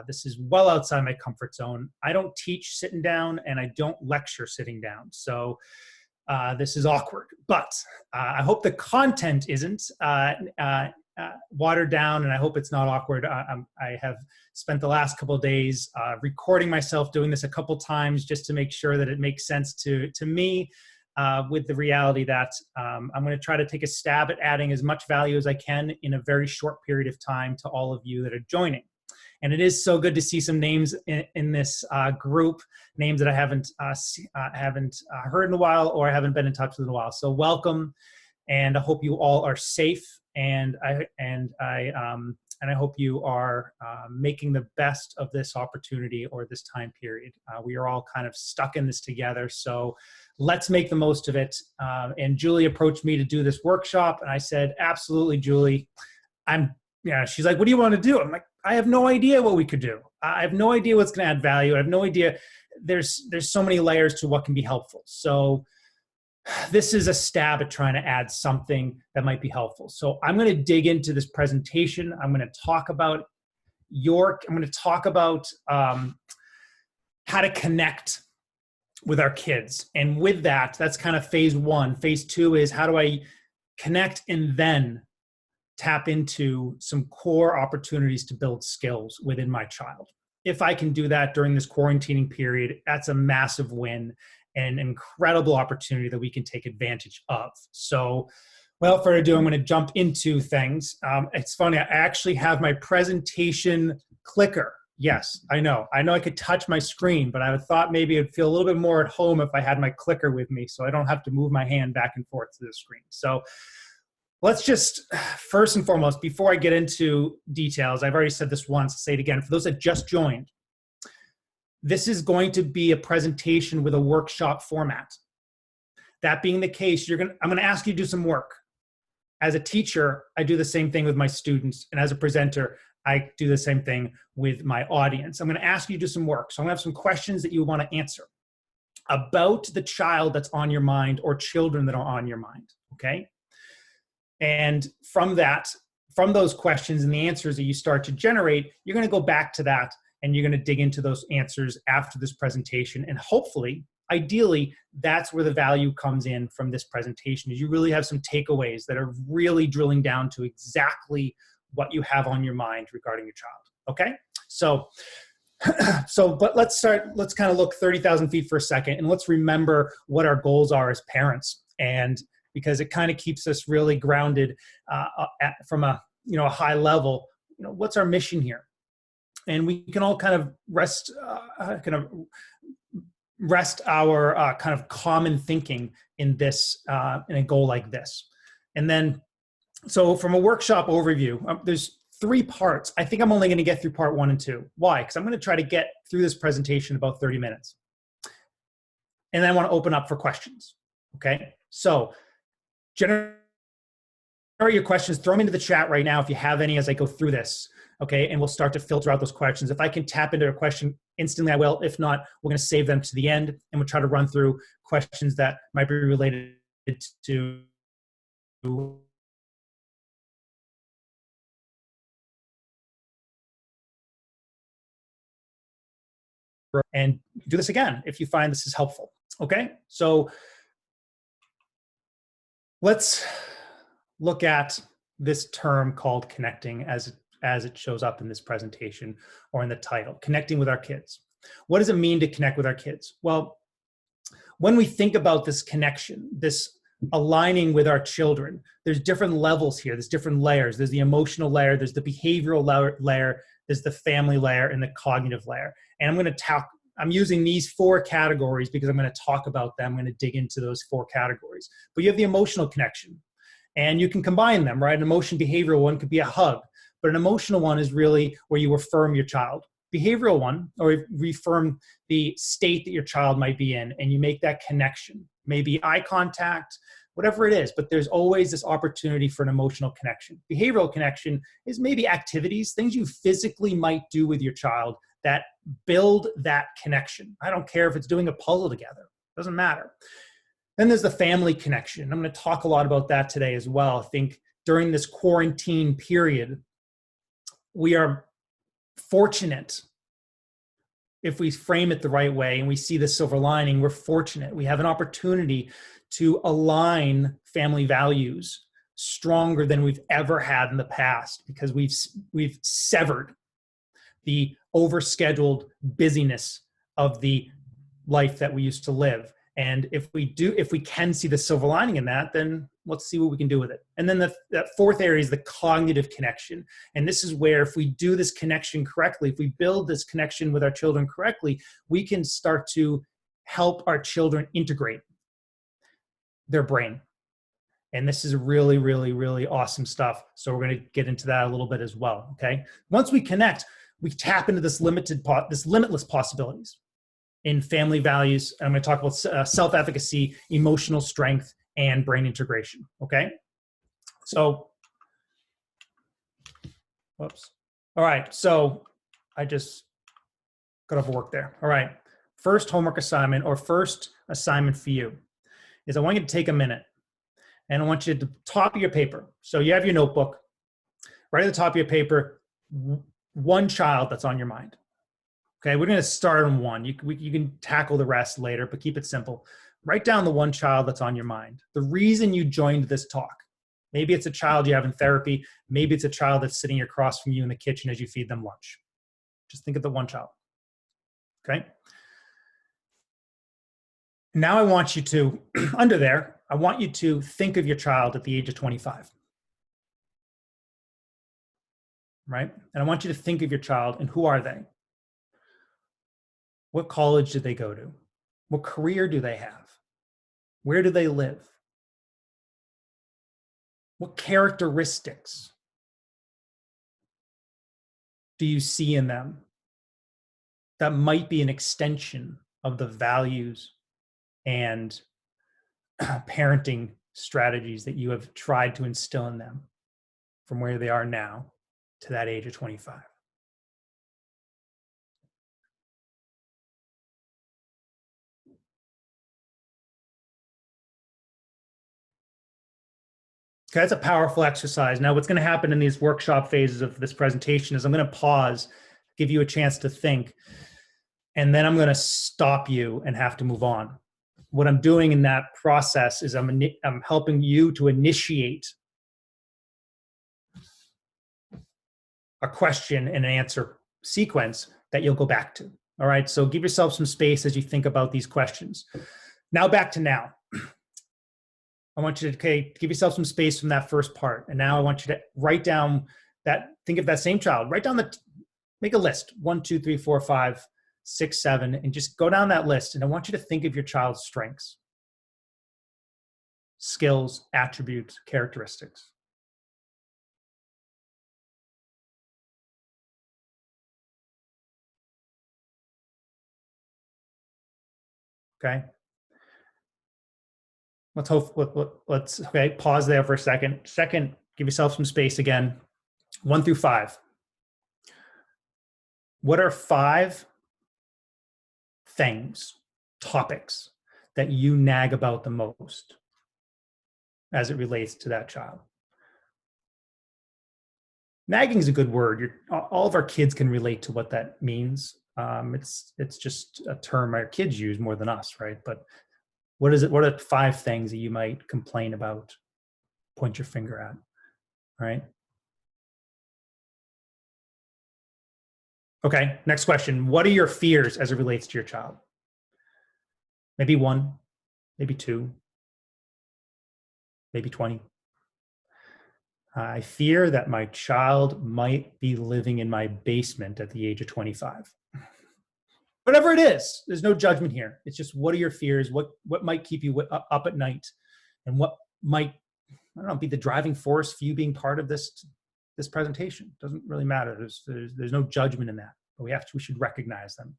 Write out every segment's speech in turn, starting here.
This is well outside my comfort zone. I don't teach sitting down and I don't lecture sitting down. So this is awkward, but I hope the content isn't watered down, and I hope it's not awkward. I have spent the last couple of days recording myself doing this a couple times just to make sure that it makes sense to me, with the reality that I'm going to try to take a stab at adding as much value as I can in a very short period of time to all of you that are joining. And it is so good to see some names in this group, names that I haven't heard in a while or I haven't been in touch with in a while. So welcome, and I hope you all are safe, and I hope you are making the best of this opportunity or this time period. We are all kind of stuck in this together, so let's make the most of it. And Julie approached me to do this workshop, and I said, absolutely, Julie. She's like, what do you want to do? I'm like, I have no idea what we could do. I have no idea what's going to add value. I have no idea. There's so many layers to what can be helpful. So this is a stab at trying to add something that might be helpful. So I'm going to dig into this presentation. I'm going to talk about how to connect with our kids. And with that, that's kind of phase one. Phase two is, how do I connect and then tap into some core opportunities to build skills within my child. If I can do that during this quarantining period, that's a massive win and an incredible opportunity that we can take advantage of. So without further ado, I'm going to jump into things. It's funny, I actually have my presentation clicker. Yes, I know I could touch my screen, but I thought maybe it'd feel a little bit more at home if I had my clicker with me, so I don't have to move my hand back and forth to the screen. So let's just, first and foremost, before I get into details, I've already said this once, I'll say it again. For those that just joined, this is going to be a presentation with a workshop format. That being the case, I'm going to ask you to do some work. As a teacher, I do the same thing with my students. And as a presenter, I do the same thing with my audience. I'm going to ask you to do some work. So I'm going to have some questions that you want to answer about the child that's on your mind or children that are on your mind, okay? And from those questions and the answers that you start to generate, you're going to go back to that and you're going to dig into those answers after this presentation. And hopefully, ideally, that's where the value comes in from this presentation, is you really have some takeaways that are really drilling down to exactly what you have on your mind regarding your child. Okay? But let's kind of look 30,000 feet for a second, and let's remember what our goals are as parents. And because it kind of keeps us really grounded from a high level. What's our mission here? And we can all kind of rest our kind of common thinking in this in a goal like this. And then, so from a workshop overview, there's 3 parts. I think I'm only going to get through part 1 and 2. Why? Because I'm going to try to get through this presentation in about 30 minutes. And then I want to open up for questions. Okay, so generate your questions, throw them into the chat right now if you have any as I go through this, okay? And we'll start to filter out those questions. If I can tap into a question instantly, I will. If not, we're going to save them to the end, and we'll try to run through questions that might be related to and do this again if you find this is helpful, okay? So let's look at this term called connecting as it shows up in this presentation or in the title, connecting with our kids. What does it mean to connect with our kids? Well, when we think about this connection, this aligning with our children, there's different levels here. There's different layers. There's the emotional layer, there's the behavioral layer, there's the family layer, and the cognitive layer. And I'm using these 4 categories because I'm going to talk about them. I'm going to dig into those 4 categories. But you have the emotional connection, and you can combine them, right? An emotion behavioral one could be a hug, but an emotional one is really where you affirm your child. Behavioral one, or reaffirm the state that your child might be in, and you make that connection. Maybe eye contact, whatever it is, but there's always this opportunity for an emotional connection. Behavioral connection is maybe activities, things you physically might do with your child that build that connection. I don't care if it's doing a puzzle together, doesn't matter. Then there's the family connection. I'm going to talk a lot about that today as well. I think during this quarantine period, we are fortunate. If we frame it the right way and we see the silver lining, we're fortunate. We have an opportunity to align family values stronger than we've ever had in the past, because we've severed the overscheduled busyness of the life that we used to live. And if we can see the silver lining in that, then let's see what we can do with it. And then that fourth area is the cognitive connection. And this is where, if we do this connection correctly, if we build this connection with our children correctly, we can start to help our children integrate their brain. And this is really, really, really awesome stuff. So we're going to get into that a little bit as well. Okay. Once we connect, we tap into this limitless possibilities in family values. I'm going to talk about self-efficacy, emotional strength, and brain integration. Okay. So, whoops. All right. So I just got overworked there. All right. First homework assignment, or first assignment for you, is I want you to take a minute and I want you to, top of your paper. So you have your notebook, right at the top of your paper, one child that's on your mind. Okay, we're going to start on one. You can tackle the rest later, but keep it simple. Write down the one child that's on your mind. The reason you joined this talk. Maybe it's a child you have in therapy. Maybe it's a child that's sitting across from you in the kitchen as you feed them lunch. Just think of the one child. Okay? Now I want you to, under there, I want you to think of your child at the age of 25. Right? And I want you to think of your child, and who are they? What college did they go to? What career do they have? Where do they live? What characteristics do you see in them that might be an extension of the values and parenting strategies that you have tried to instill in them from where they are now to that age of 25? Okay, that's a powerful exercise. Now, what's going to happen in these workshop phases of this presentation is I'm going to pause, give you a chance to think, and then I'm going to stop you and have to move on. What I'm doing in that process is I'm helping you to initiate a question and an answer sequence that you'll go back to. All right, so give yourself some space as you think about these questions. Now back to now. I want you to give yourself some space from that first part. And now I want you to write down think of that same child. Write down make a list, 1, 2, 3, 4, 5, 6, 7, and just go down that list. And I want you to think of your child's strengths, skills, attributes, characteristics. Okay. Let's pause there for a second. Second, give yourself some space again. 1 through 5. What are 5 things, topics that you nag about the most as it relates to that child? Nagging is a good word. All of our kids can relate to what that means. It's just a term our kids use more than us, right? But what is it? What are 5 things that you might complain about, point your finger at, right? Okay, next question. What are your fears as it relates to your child? Maybe 1, maybe 2, maybe 20. I fear that my child might be living in my basement at the age of 25. Whatever it is, there's no judgment here. It's just, what are your fears? What might keep you up at night? And what might, I don't know, be the driving force for you being part of this presentation? Doesn't really matter. There's no judgment in that, but we should recognize them.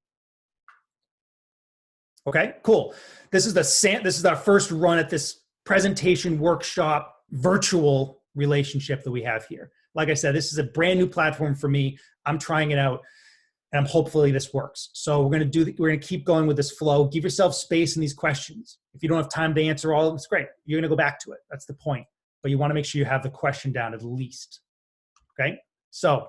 Okay, cool. This is our first run at this presentation workshop virtual relationship that we have here. Like I said, this is a brand new platform for me. I'm trying it out, and hopefully this works. So we're going to keep going with this flow. Give yourself space in these questions. If you don't have time to answer all of them, it's great. You're going to go back to it. That's the point. But you want to make sure you have the question down at least. Okay? So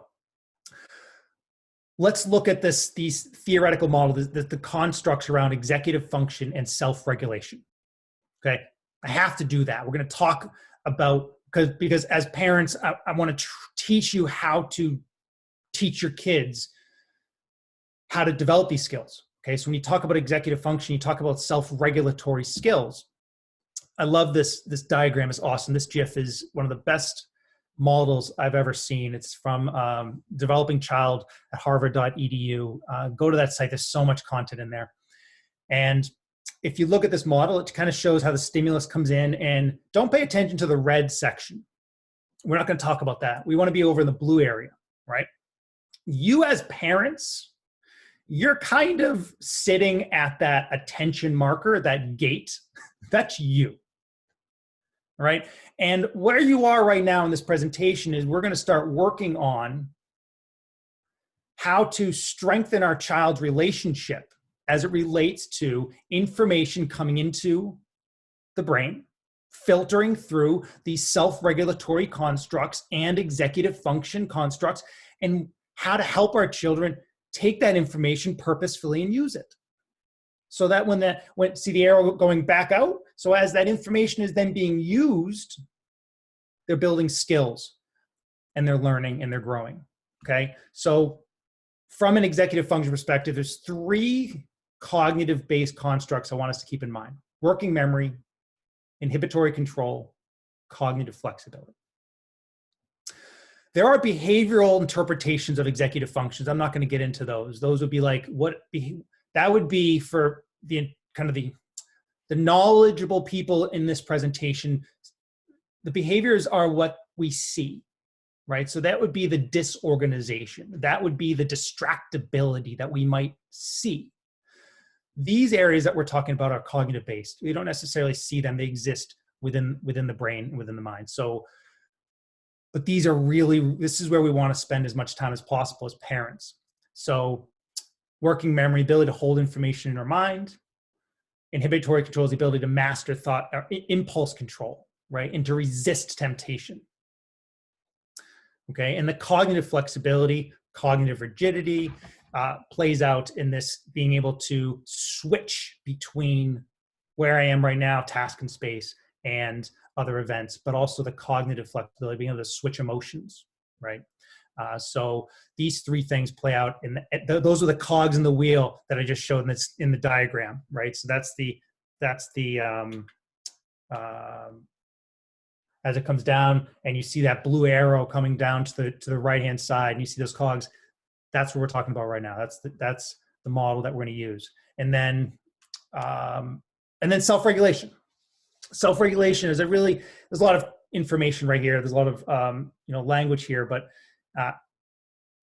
let's look at these theoretical models, the constructs around executive function and self-regulation. Okay, I have to do that. We're going to talk about, because as parents, I want to teach you how to teach your kids how to develop these skills. Okay, so when you talk about executive function, you talk about self-regulatory skills. I love this diagram. Is awesome. This GIF is one of the best models I've ever seen. It's from Developing Child at harvard.edu. Go to that site. There's so much content in there. And if you look at this model, it kind of shows how the stimulus comes in, and don't pay attention to the red section. We're not going to talk about that. We want to be over in the blue area, right? You as parents, you're kind of sitting at that attention marker, that gate. That's you, right? And where you are right now in this presentation is we're going to start working on how to strengthen our child's relationship as it relates to information coming into the brain, filtering through these self-regulatory constructs and executive function constructs, and how to help our children take that information purposefully and use it. So that when see the arrow going back out? So as that information is then being used, they're building skills and they're learning and they're growing, okay? So from an executive function perspective, there's 3 cognitive-based constructs I want us to keep in mind: working memory, inhibitory control, cognitive flexibility. There are behavioral interpretations of executive functions. I'm not going to get into those. Those would be like that would be for the kind of the knowledgeable people in this presentation. The behaviors are what we see, right? So that would be the disorganization. That would be the distractibility that we might see. These areas that we're talking about are cognitive based. We don't necessarily see them. They exist within the brain, within the mind. So, but these are really, this is where we want to spend as much time as possible as parents. So working memory, ability to hold information in our mind. Inhibitory control is the ability to master thought, or impulse control, right? And to resist temptation. Okay, and the cognitive flexibility, cognitive rigidity, plays out in this being able to switch between where I am right now, task and space, and other events, but also the cognitive flexibility, being able to switch emotions, right? So these 3 things play out, those are the cogs in the wheel that I just showed in the diagram, right? So that's the as it comes down, and you see that blue arrow coming down to the right-hand side, and you see those cogs. That's what we're talking about right now. That's the model that we're going to use. And then self-regulation. Self-regulation is there's a lot of information right here. There's a lot of language here, but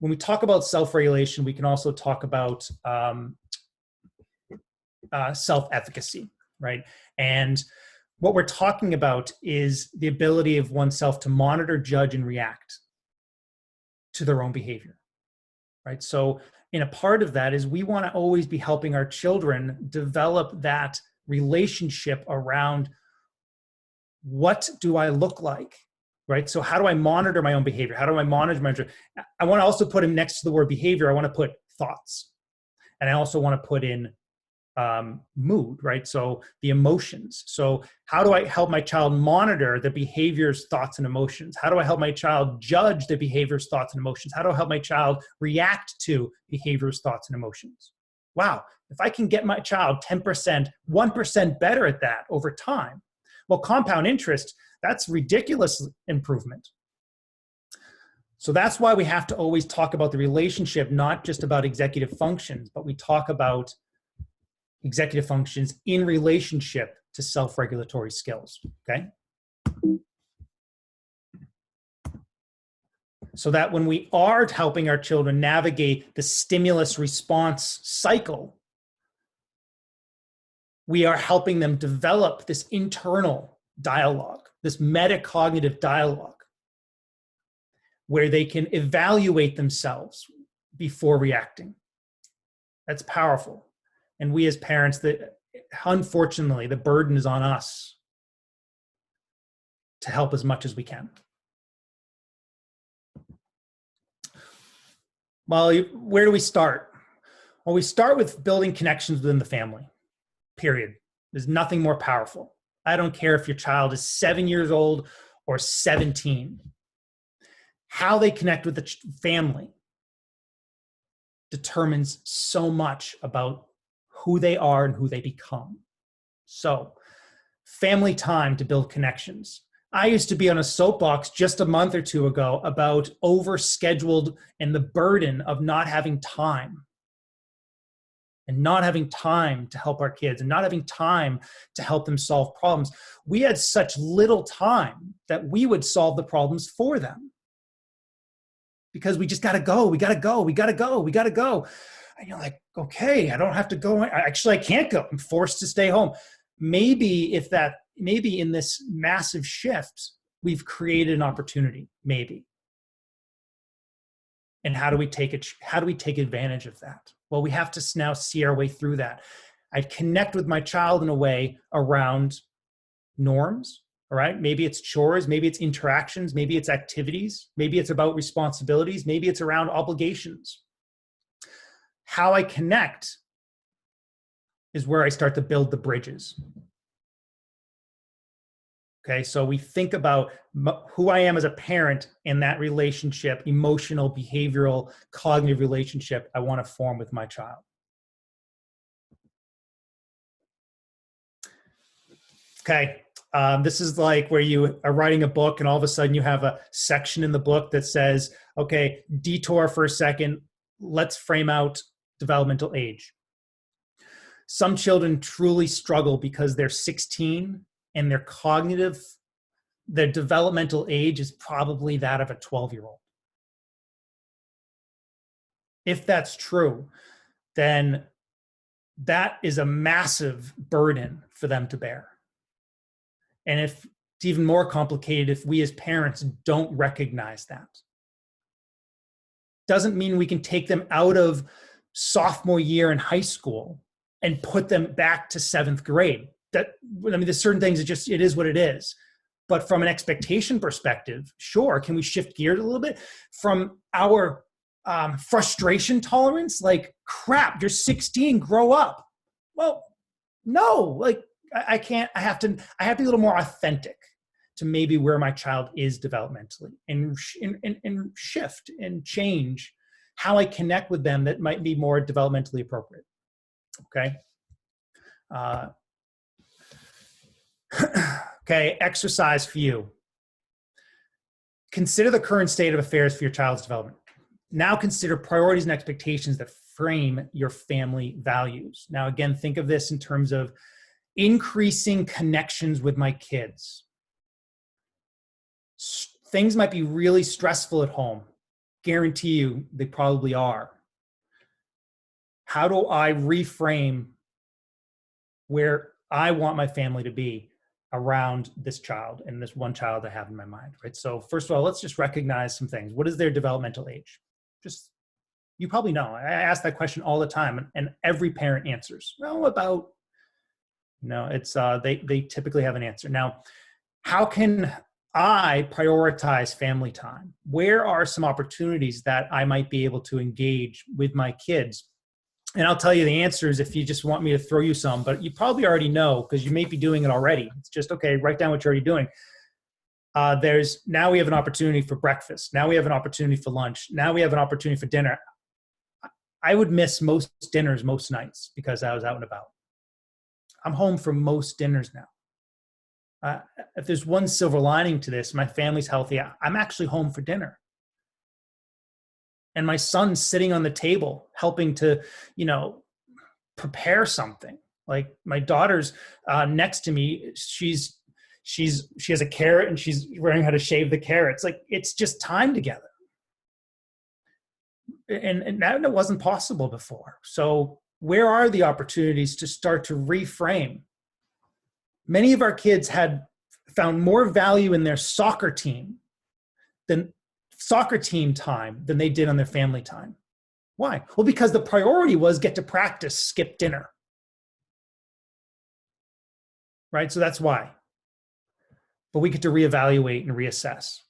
when we talk about self-regulation, we can also talk about self-efficacy, right? And what we're talking about is the ability of oneself to monitor, judge, and react to their own behavior, right? So in a part of that is we want to always be helping our children develop that relationship around what do I look like, right? So how do I monitor my own behavior? How do I monitor my, I want to also put in next to the word behavior, I want to put thoughts. And I also want to put in mood, right? So the emotions. So how do I help my child monitor the behaviors, thoughts, and emotions? How do I help my child judge the behaviors, thoughts, and emotions? How do I help my child react to behaviors, thoughts, and emotions? Wow, if I can get my child 10%, 1% better at that over time, well, compound interest, that's ridiculous improvement. So that's why we have to always talk about the relationship, not just about executive functions, but we talk about executive functions in relationship to self-regulatory skills, okay? So that when we are helping our children navigate the stimulus response cycle, we are helping them develop this internal dialogue, this metacognitive dialogue, where they can evaluate themselves before reacting. That's powerful. And we as parents, unfortunately, the burden is on us to help as much as we can. Well, where do we start? Well, we start with building connections within the family, period. There's nothing more powerful. I don't care if your child is 7 years old or 17. How they connect with the family determines so much about who they are and who they become. So, family time to build connections. I used to be on a soapbox just a month or two ago about overscheduled and the burden of not having time and not having time to help our kids and not having time to help them solve problems. We had such little time that we would solve the problems for them because we just got to go. We got to go. We got to go. We got to go. And you're like, okay, I don't have to go. Actually, I can't go. I'm forced to stay home. Maybe in this massive shift, we've created an opportunity, maybe. And how do we take advantage of that? Well, we have to now see our way through that. I connect with my child in a way around norms, all right? Maybe it's chores, maybe it's interactions, maybe it's activities, maybe it's about responsibilities, maybe it's around obligations. How I connect is where I start to build the bridges. Okay, so we think about who I am as a parent and that relationship, emotional, behavioral, cognitive relationship I want to form with my child. Okay, this is like where you are writing a book and all of a sudden you have a section in the book that says, okay, detour for a second, let's frame out developmental age. Some children truly struggle because they're 16 and their developmental age is probably that of a 12-year-old. If that's true, then that is a massive burden for them to bear. And if it's even more complicated if we as parents don't recognize that. Doesn't mean we can take them out of sophomore year in high school and put them back to 7th grade. There's certain things it is what it is. But from an expectation perspective, sure, can we shift gears a little bit? From our frustration tolerance, like, crap, you're 16, grow up. Well, no, like I can't, I have to be a little more authentic to maybe where my child is developmentally and shift and change how I connect with them that might be more developmentally appropriate. Okay. Okay, exercise for you. Consider the current state of affairs for your child's development. Now consider priorities and expectations that frame your family values. Now, again, think of this in terms of increasing connections with my kids. Things might be really stressful at home. Guarantee you they probably are. How do I reframe where I want my family to be around this child and this one child I have in my mind, right? So first of all, let's just recognize some things. What is their developmental age? You probably know. I ask that question all the time and every parent answers. Well, it's they typically have an answer. Now, how can I prioritize family time? Where are some opportunities that I might be able to engage with my kids? And I'll tell you the answers if you just want me to throw you some, but you probably already know because you may be doing it already. It's just, okay, write down what you're already doing. Now we have an opportunity for breakfast. Now we have an opportunity for lunch. Now we have an opportunity for dinner. I would miss most dinners most nights because I was out and about. I'm home for most dinners now. If there's one silver lining to this, my family's healthy. I'm actually home for dinner. And my son's sitting on the table helping to, prepare something. Like my daughter's next to me. She has a carrot and she's learning how to shave the carrots. Like, it's just time together. And that wasn't possible before. So where are the opportunities to start to reframe? Many of our kids had found more value in their soccer team time than they did on their family time. Why? Well, because the priority was get to practice, skip dinner. Right? So that's why. But we get to reevaluate and reassess.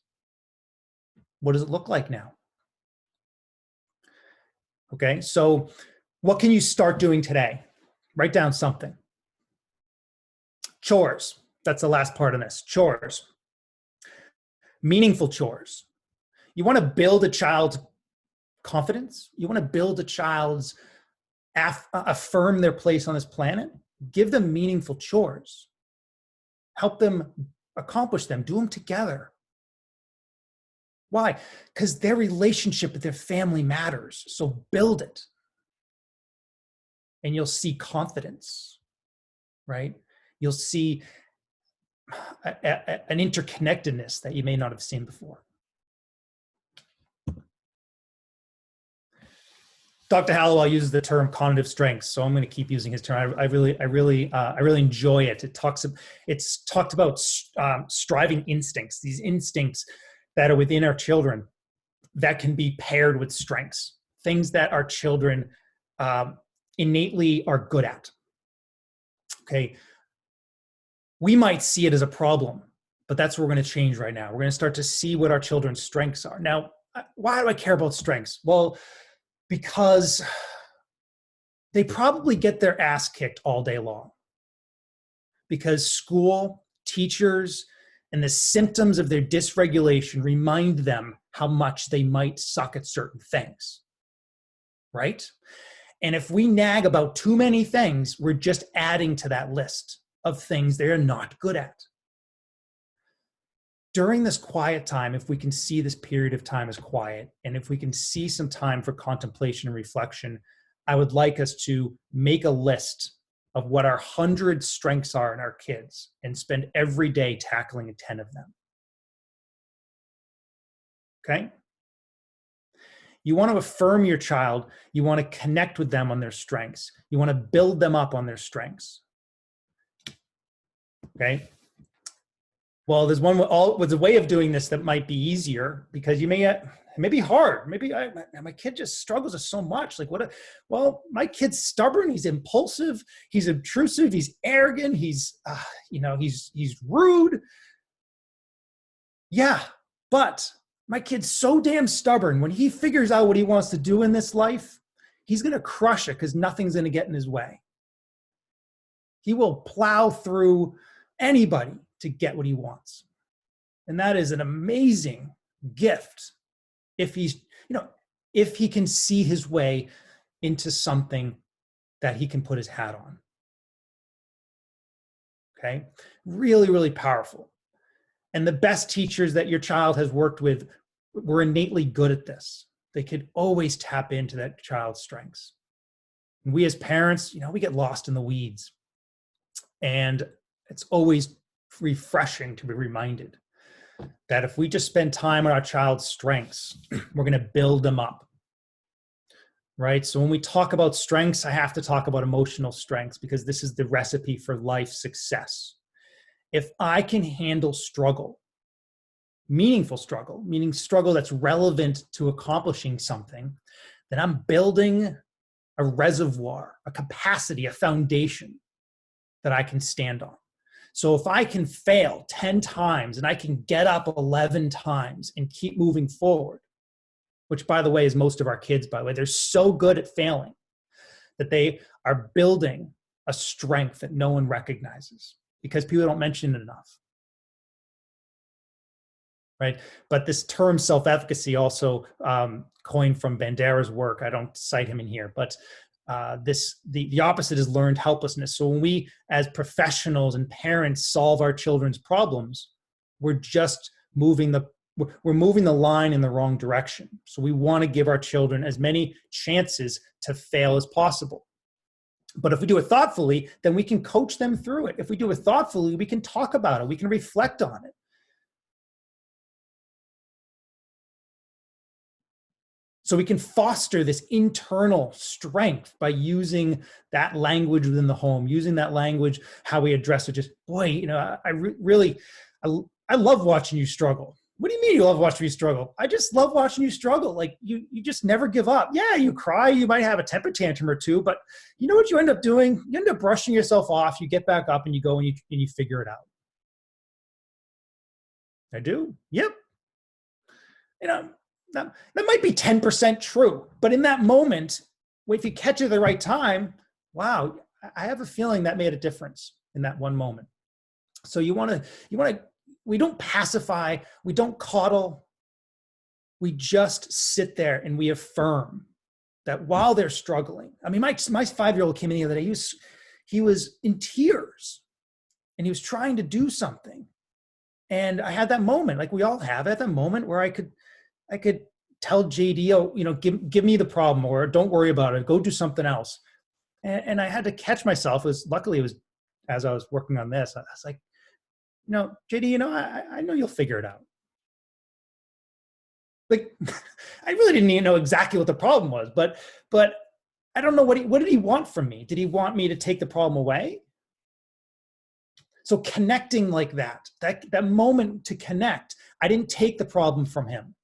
What does it look like now? Okay, so what can you start doing today? Write down something. Chores. That's the last part of this. Chores. Meaningful chores. You want to build a child's confidence. You want to build a child's affirm their place on this planet. Give them meaningful chores. Help them accomplish them. Do them together. Why? Because their relationship with their family matters. So build it. And you'll see confidence, right? You'll see an interconnectedness that you may not have seen before. Dr. Hallowell uses the term conative strengths, so I'm going to keep using his term. I really enjoy it. It's talked about striving instincts, these instincts that are within our children that can be paired with strengths, things that our children innately are good at. Okay, we might see it as a problem, but that's what we're going to change right now. We're going to start to see what our children's strengths are. Now, why do I care about strengths? Well, because they probably get their ass kicked all day long. Because school, teachers, and the symptoms of their dysregulation remind them how much they might suck at certain things, right? And if we nag about too many things, we're just adding to that list of things they're not good at. During this quiet time, if we can see this period of time as quiet, and if we can see some time for contemplation and reflection, I would like us to make a list of what our 100 strengths are in our kids and spend every day tackling 10 of them. Okay? You want to affirm your child. You want to connect with them on their strengths. You want to build them up on their strengths. Okay? Well, there's a way of doing this that might be easier, because it may be hard. Maybe my kid just struggles so much. Like well, my kid's stubborn. He's impulsive. He's intrusive. He's arrogant. He's rude. Yeah, but my kid's so damn stubborn. When he figures out what he wants to do in this life, he's going to crush it because nothing's going to get in his way. He will plow through anybody to get what he wants. And that is an amazing gift if he can see his way into something that he can put his hat on. Okay? Really, really powerful. And the best teachers that your child has worked with were innately good at this. They could always tap into that child's strengths. And we as parents, we get lost in the weeds. And it's always refreshing to be reminded that if we just spend time on our child's strengths, we're going to build them up, right? So when we talk about strengths, I have to talk about emotional strengths, because this is the recipe for life success. If I can handle struggle, meaningful struggle, meaning struggle that's relevant to accomplishing something, then I'm building a reservoir, a capacity, a foundation that I can stand on. So if I can fail 10 times and I can get up 11 times and keep moving forward, which, by the way, is most of our kids, by the way, they're so good at failing that they are building a strength that no one recognizes because people don't mention it enough, right? But this term self-efficacy also coined from Bandera's work. I don't cite him in here, but the opposite is learned helplessness. So when we as professionals and parents solve our children's problems, we're just moving the line in the wrong direction. So we want to give our children as many chances to fail as possible. But if we do it thoughtfully, then we can coach them through it. If we do it thoughtfully, we can talk about it. We can reflect on it. So we can foster this internal strength by using that language within the home, using that language, how we address it. Just, boy, I love watching you struggle. What do you mean you love watching me struggle? I just love watching you struggle. Like you just never give up. Yeah, you cry. You might have a temper tantrum or two, but you know what you end up doing? You end up brushing yourself off. You get back up and you go and you figure it out. I do. Yep. that might be 10% true, but in that moment, if you catch it at the right time, wow, I have a feeling that made a difference in that one moment. So we don't pacify, we don't coddle, we just sit there and we affirm that while they're struggling. I mean, my 5-year-old came in the other day, he was in tears and he was trying to do something. And I had that moment, like we all have at that moment, where I could tell JD, oh, give me the problem, or don't worry about it, go do something else. And I had to catch myself. Luckily it was as I was working on this, I was like, JD, I know you'll figure it out. Like, I really didn't even know exactly what the problem was, but I don't know what did he want from me? Did he want me to take the problem away? So connecting like that moment to connect, I didn't take the problem from him.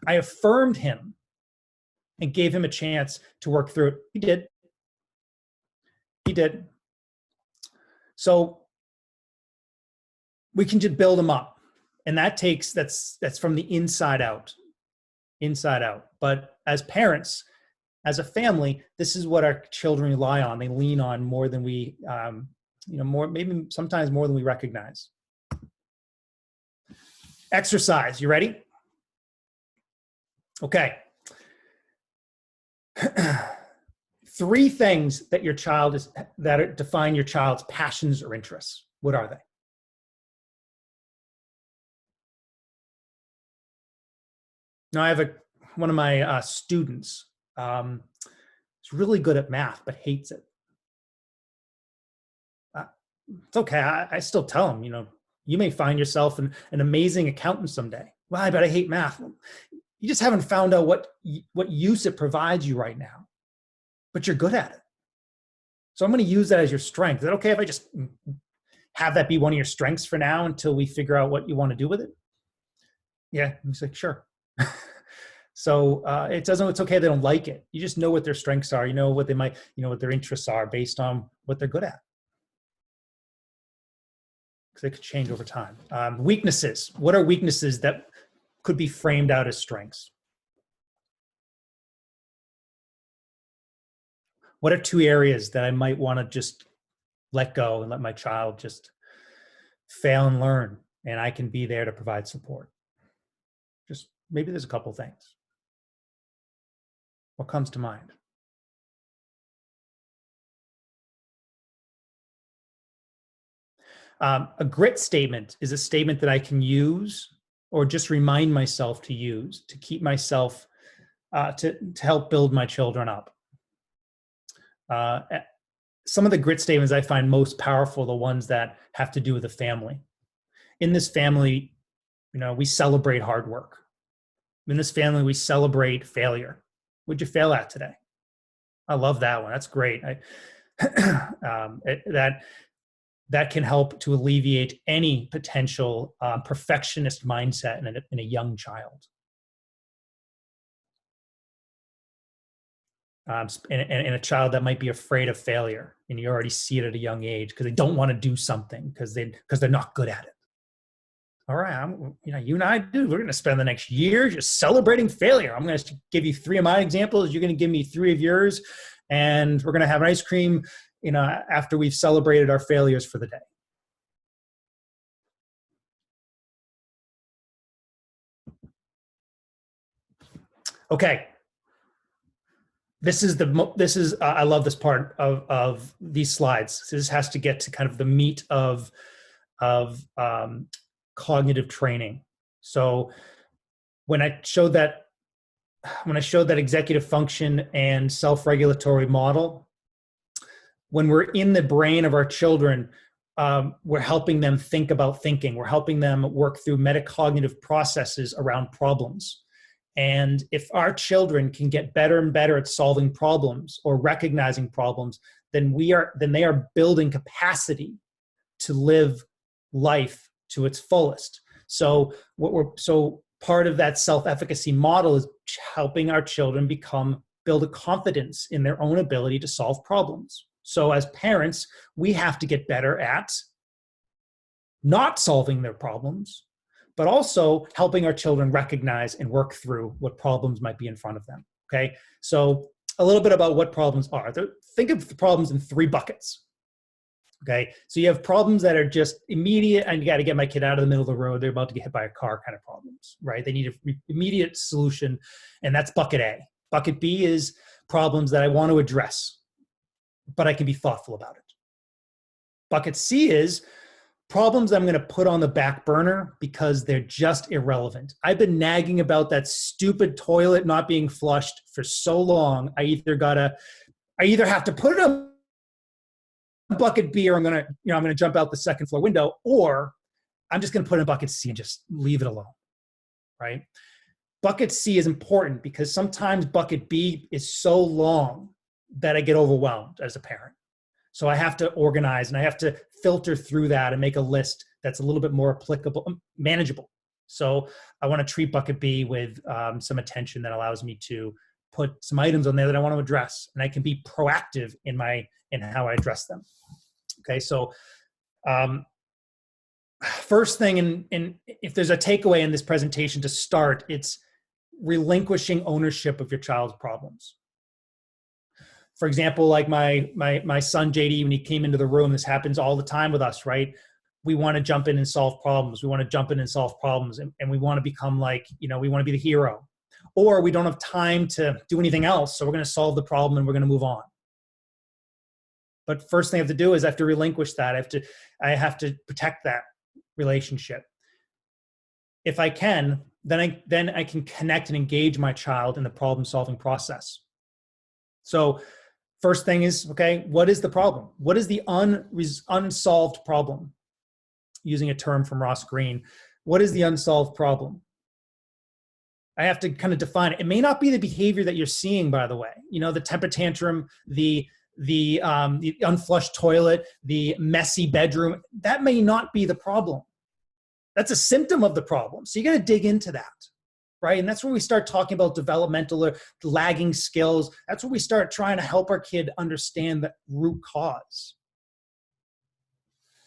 I affirmed him and gave him a chance to work through it. He did. So we can just build them up. And that's from the inside out. But as parents, as a family, this is what our children rely on. They lean on more than we, maybe sometimes more than we recognize. Exercise, you ready? Okay. 3 things that define your child's passions or interests. What are they? Now, I have one of my students is really good at math, but hates it. It's okay. I still tell him, you may find yourself an amazing accountant someday. Well, but I hate math. You just haven't found out what use it provides you right now, but you're good at it. So I'm going to use that as your strength. Is that okay if I just have that be one of your strengths for now until we figure out what you want to do with it? Yeah. He's like, sure. So it's okay if they don't like it. You just know what their strengths are. You know what what their interests are based on what they're good at. Because they could change over time. Weaknesses. What are weaknesses that could be framed out as strengths? What are 2 areas that I might want to just let go and let my child just fail and learn, and I can be there to provide support? Just maybe there's a couple things. What comes to mind? A grit statement is a statement that I can use or just remind myself to use to keep myself, to help build my children up. Some of the grit statements I find most powerful, the ones that have to do with the family. In this family, we celebrate hard work. In this family, we celebrate failure. What'd you fail at today? I love that one. That's great. That can help to alleviate any potential perfectionist mindset in a young child. And a child that might be afraid of failure, and you already see it at a young age because they don't want to do something because they're not good at it. All right, you and I, dude, we're going to spend the next year just celebrating failure. I'm going to give you 3 of my examples. You're going to give me 3 of yours, and we're going to have an ice cream, after we've celebrated our failures for the day. Okay. I love this part of these slides. So this has to get to kind of the meat of cognitive training. So when I showed that executive function and self-regulatory model, when we're in the brain of our children, we're helping them think about thinking. We're helping them work through metacognitive processes around problems. And if our children can get better and better at solving problems or recognizing problems, then they are building capacity to live life to its fullest. So part of that self-efficacy model is helping our children build a confidence in their own ability to solve problems. So as parents, we have to get better at not solving their problems, but also helping our children recognize and work through what problems might be in front of them. Okay, so a little bit about what problems are. Think of the problems in 3 buckets. Okay, so you have problems that are just immediate, and you got to get my kid out of the middle of the road. They're about to get hit by a car kind of problems, right? They need an immediate solution, and that's bucket A. Bucket B is problems that I want to address, but I can be thoughtful about it. Bucket C is problems I'm going to put on the back burner because they're just irrelevant. I've been nagging about that stupid toilet not being flushed for so long. I either have to put it on bucket B, or I'm going to jump out the second floor window, or I'm just going to put it in bucket C and just leave it alone, right? Bucket C is important because sometimes bucket B is so long that I get overwhelmed as a parent. So I have to organize and I have to filter through that and make a list that's a little bit more applicable, manageable. So I want to treat bucket B with some attention that allows me to put some items on there that I want to address, and I can be proactive in how I address them. Okay, so first thing, and if there's a takeaway in this presentation to start, it's relinquishing ownership of your child's problems. For example, like my son JD, when he came into the room, this happens all the time with us, right? We want to jump in and solve problems. We want to jump in and solve problems, and we want to become like, we want to be the hero. Or we don't have time to do anything else, so we're going to solve the problem and we're going to move on. But first thing I have to do is I have to relinquish that. I have to protect that relationship. If I can, then I can connect and engage my child in the problem-solving process. So first thing is, okay, what is the problem? What is the unsolved problem? Using a term from Ross Greene, what is the unsolved problem? I have to kind of define it. It may not be the behavior that you're seeing, by the way. The temper tantrum, the unflushed toilet, the messy bedroom. That may not be the problem. That's a symptom of the problem. So you got to dig into that, right? And that's where we start talking about developmental or lagging skills. That's where we start trying to help our kid understand the root cause.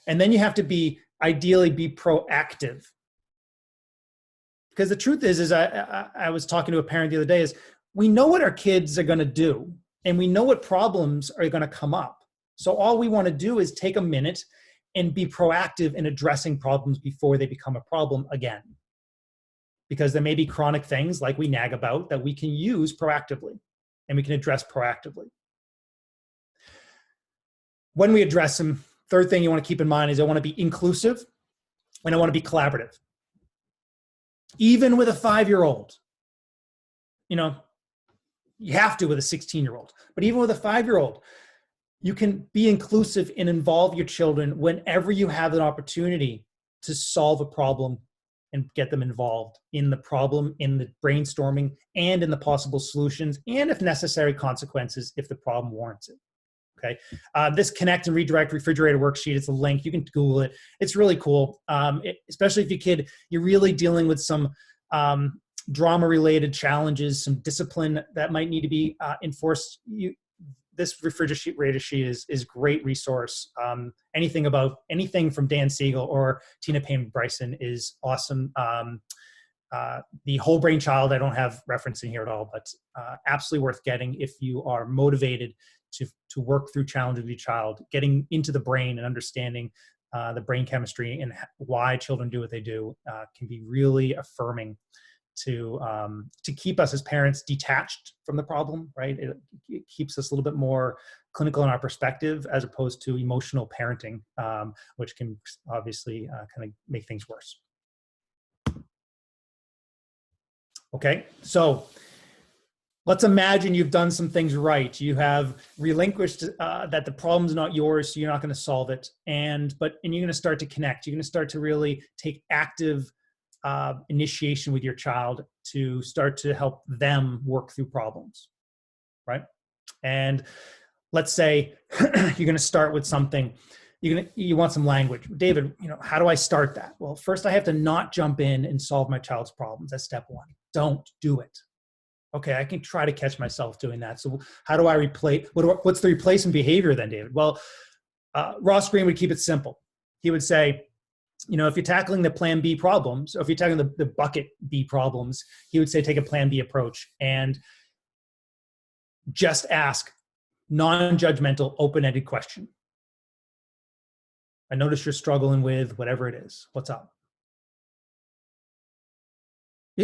And then you have to ideally be proactive. Because the truth is I was talking to a parent the other day, is we know what our kids are going to do, and we know what problems are going to come up. So all we want to do is take a minute and be proactive in addressing problems before they become a problem again. Because there may be chronic things like we nag about that we can use proactively and we can address proactively. When we address them, third thing you want to keep in mind is I want to be inclusive and I want to be collaborative. Even with a 5-year-old, you have to with a 16-year-old, but even with a 5-year-old, you can be inclusive and involve your children whenever you have an opportunity to solve a problem and get them involved in the problem, in the brainstorming, and in the possible solutions, and if necessary, consequences if the problem warrants it. Okay. This connect and redirect refrigerator worksheet, it's a link. You can Google it. It's really cool. Especially if you're really dealing with some drama-related challenges, some discipline that might need to be enforced. This refrigerator sheet is great resource. Anything from Dan Siegel or Tina Payne Bryson is awesome. The Whole Brain Child, I don't have referencing here at all, but absolutely worth getting if you are motivated to work through challenges with your child, getting into the brain and understanding the brain chemistry and why children do what they do can be really affirming to keep us as parents detached from the problem, right? It keeps us a little bit more clinical in our perspective as opposed to emotional parenting, which can obviously kind of make things worse. Okay, so let's imagine you've done some things right. You have relinquished that the problem's not yours, so you're not going to solve it. And you're going to start to connect. You're going to start to really take active initiation with your child to start to help them work through problems, right? And let's say you're going to start with something. You want some language. David, how do I start that? Well, first I have to not jump in and solve my child's problems. That's step one. Don't do it. Okay, I can try to catch myself doing that. So how do I replace, what's the replacement behavior then, David? Well, Ross Greene would keep it simple. He would say, if you're tackling the plan B problems, or if you're tackling the bucket B problems, he would say take a plan B approach and just ask non-judgmental, open-ended question. I notice you're struggling with whatever it is. What's up?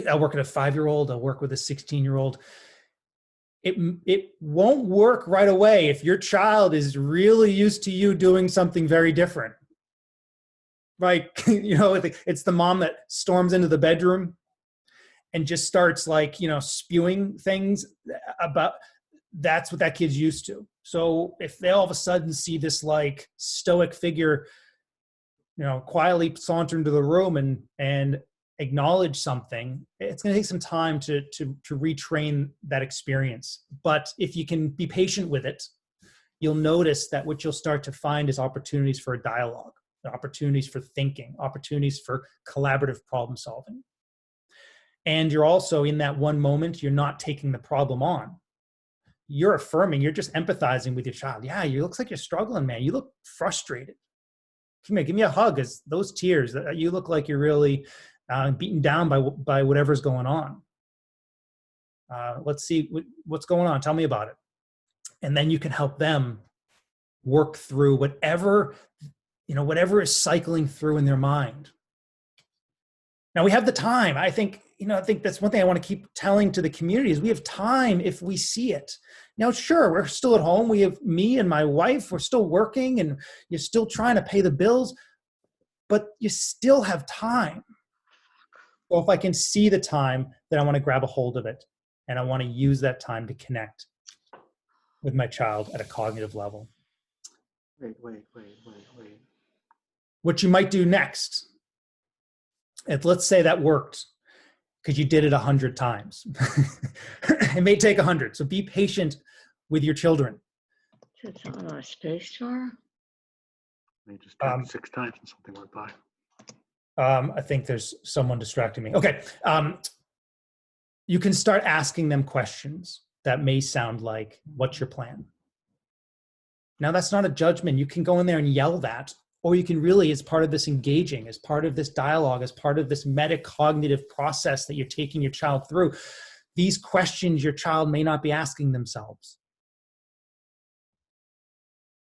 I'll work with a 5-year-old. I'll work with a 16-year-old. It won't work right away if your child is really used to you doing something very different. Right? It's the mom that storms into the bedroom and just starts spewing things about, that's what that kid's used to. So if they all of a sudden see this stoic figure, quietly saunter into the room and acknowledge something, it's going to take some time to retrain that experience. But if you can be patient with it, you'll notice that what you'll start to find is opportunities for a dialogue, opportunities for thinking, opportunities for collaborative problem solving. And you're also, in that one moment, you're not taking the problem on. You're affirming, you're just empathizing with your child. Yeah, you looks like you're struggling, man. You look frustrated. Come here, give me a hug. As those tears, you look like you're really beaten down by whatever's going on. Let's see what's going on. Tell me about it. And then you can help them work through whatever is cycling through in their mind. Now we have the time. I think that's one thing I want to keep telling to the community is we have time if we see it. Now, sure, we're still at home. We have me and my wife, we're still working and you're still trying to pay the bills, but you still have time. So if I can see the time, then I want to grab a hold of it and I want to use that time to connect with my child at a cognitive level. Wait. What you might do next, let's say that worked because you did it 100 times. It may take 100. So be patient with your children. It's on a space star? They just tapped 6 times and something went by. I think there's someone distracting me. Okay. You can start asking them questions that may sound like, what's your plan? Now, that's not a judgment. You can go in there and yell that, or you can really, as part of this engaging, as part of this dialogue, as part of this metacognitive process that you're taking your child through, these questions your child may not be asking themselves.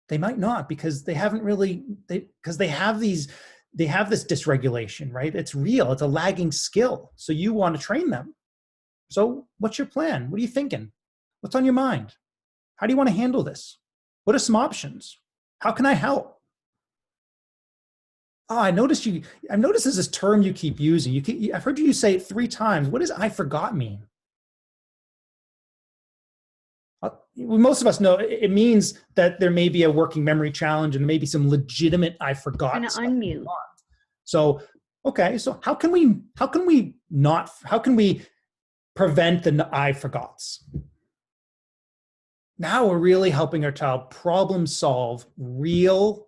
They might not, because they haven't really, because they have this dysregulation, right? It's real. It's a lagging skill. So you want to train them. So what's your plan? What are you thinking? What's on your mind? How do you want to handle this? What are some options? How can I help? Oh, I've noticed there's this term you keep using. I've heard you say it 3 times. What does I forgot mean? Most of us know it means that there may be a working memory challenge and maybe some legitimate I forgot. I'm gonna unmute. So, okay. So how can we prevent the I forgots? Now we're really helping our child problem solve real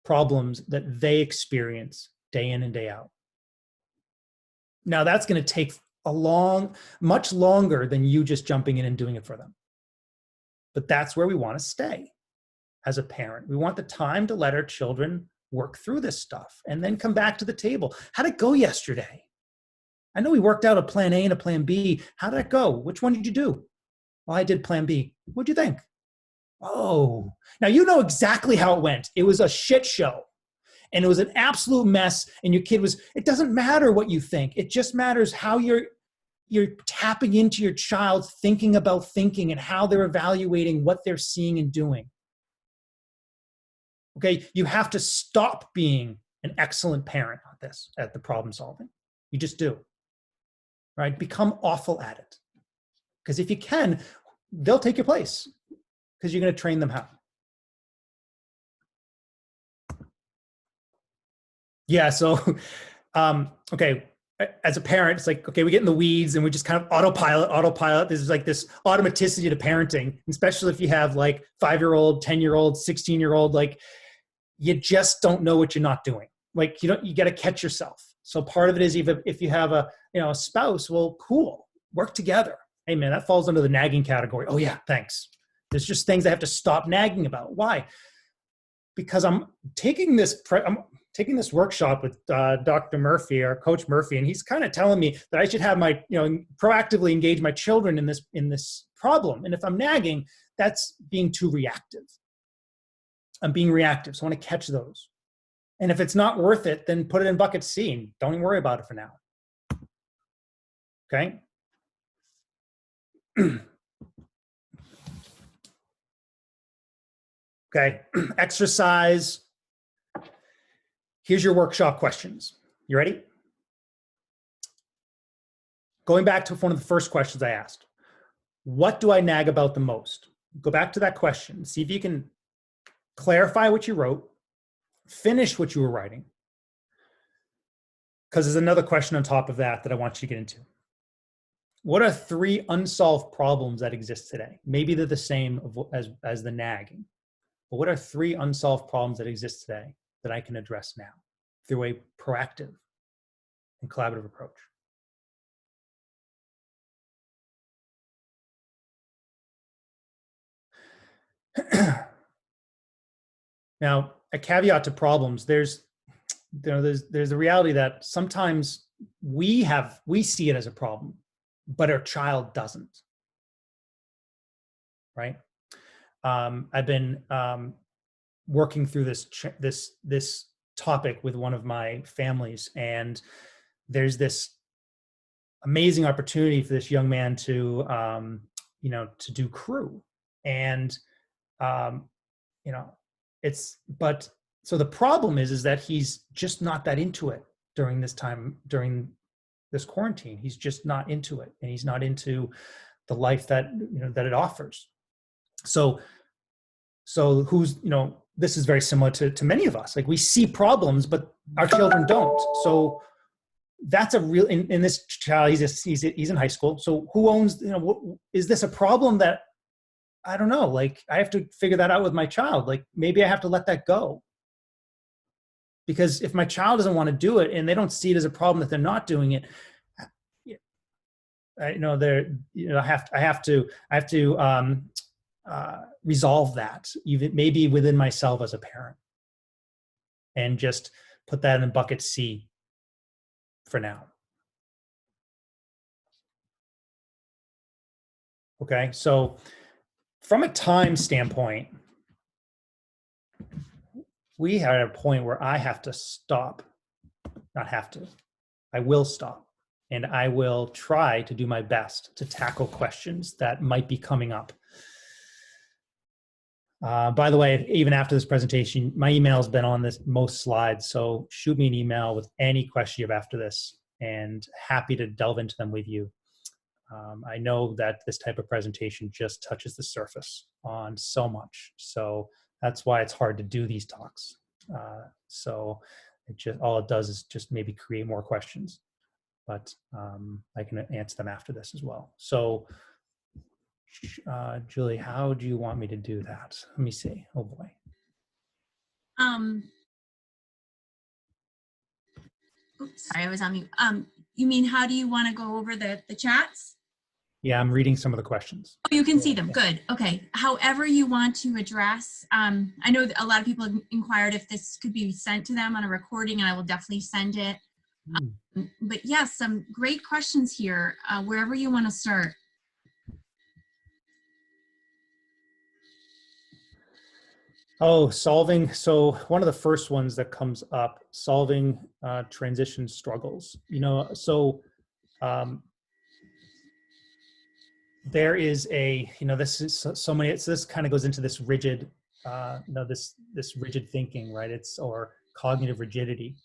problems that they experience day in and day out. Now that's going to take much longer than you just jumping in and doing it for them. But that's where we want to stay as a parent. We want the time to let our children work through this stuff and then come back to the table. How'd it go yesterday? I know we worked out a plan A and a plan B. How'd that go? Which one did you do? Well, I did plan B. What'd you think? Oh, now you know exactly how it went. It was a shit show and it was an absolute mess. And your kid it doesn't matter what you think. It just matters how you're tapping into your child, thinking about thinking and how they're evaluating what they're seeing and doing. Okay. You have to stop being an excellent parent at the problem solving. You just do, right? Become awful at it. Because if you can, they'll take your place because you're going to train them how. Yeah. So, okay. As a parent, it's like, okay, we get in the weeds and we just kind of autopilot. There's like this automaticity to parenting, especially if you have 5-year-old, 10-year-old, 16-year-old, you just don't know what you're not doing. You got to catch yourself. So part of it is even if you have a spouse, well, cool, work together. Hey man, that falls under the nagging category. Oh yeah, thanks. There's just things I have to stop nagging about. Why? Because I'm taking this taking this workshop with Dr. Murphy or Coach Murphy, and he's kind of telling me that I should have my, proactively engage my children in this problem. And if I'm nagging, that's being too reactive. I'm being reactive, so I want to catch those. And if it's not worth it, then put it in bucket C and don't even worry about it for now. Okay? Okay, exercise. Here's your workshop questions. You ready? Going back to one of the first questions I asked. What do I nag about the most? Go back to that question. See if you can clarify what you wrote, finish what you were writing. Because there's another question on top of that I want you to get into. What are 3 unsolved problems that exist today? Maybe they're the same as the nagging. But what are 3 unsolved problems that exist today that I can address now through a proactive and collaborative approach? Now, a caveat to problems, there's the reality that sometimes we see it as a problem, but our child doesn't, right? I've been working through this topic with one of my families, and there's this amazing opportunity for this young man to do crew, and so the problem is that he's just not that into it during this time, during this quarantine. He's just not into it, and he's not into the life that that it offers. So who's, this is very similar to many of us. Like, we see problems, but our children don't. So that's a real, in this child, he's in high school. So who owns, is this a problem that, I don't know, like, I have to figure that out with my child. Like, maybe I have to let that go. Because if my child doesn't want to do it and they don't see it as a problem that they're not doing it, I have to resolve that, even maybe within myself as a parent, and just put that in bucket C for now. Okay, so from a time standpoint, we are at a point where I have to stop, I will stop, and I will try to do my best to tackle questions that might be coming up. By the way, even after this presentation, my email's been on most slides, so shoot me an email with any question you have after this, and happy to delve into them with you. I know that this type of presentation just touches the surface on so much, so that's why it's hard to do these talks. So all it does is just maybe create more questions, but I can answer them after this as well. So Julie, how do you want me to do that? Let me see. Oh boy. Oops, sorry, I was on mute. You mean, how do you want to go over the chats? Yeah, I'm reading some of the questions. Oh, you can see them. Good. Okay. However you want to address. I know that a lot of people have inquired if this could be sent to them on a recording, and I will definitely send it. But yes, some great questions here. Wherever you want to start. Oh, solving. So one of the first ones that comes up, solving transition struggles. There is this is so many. So this kind of goes into this rigid, this rigid thinking, right? Or cognitive rigidity,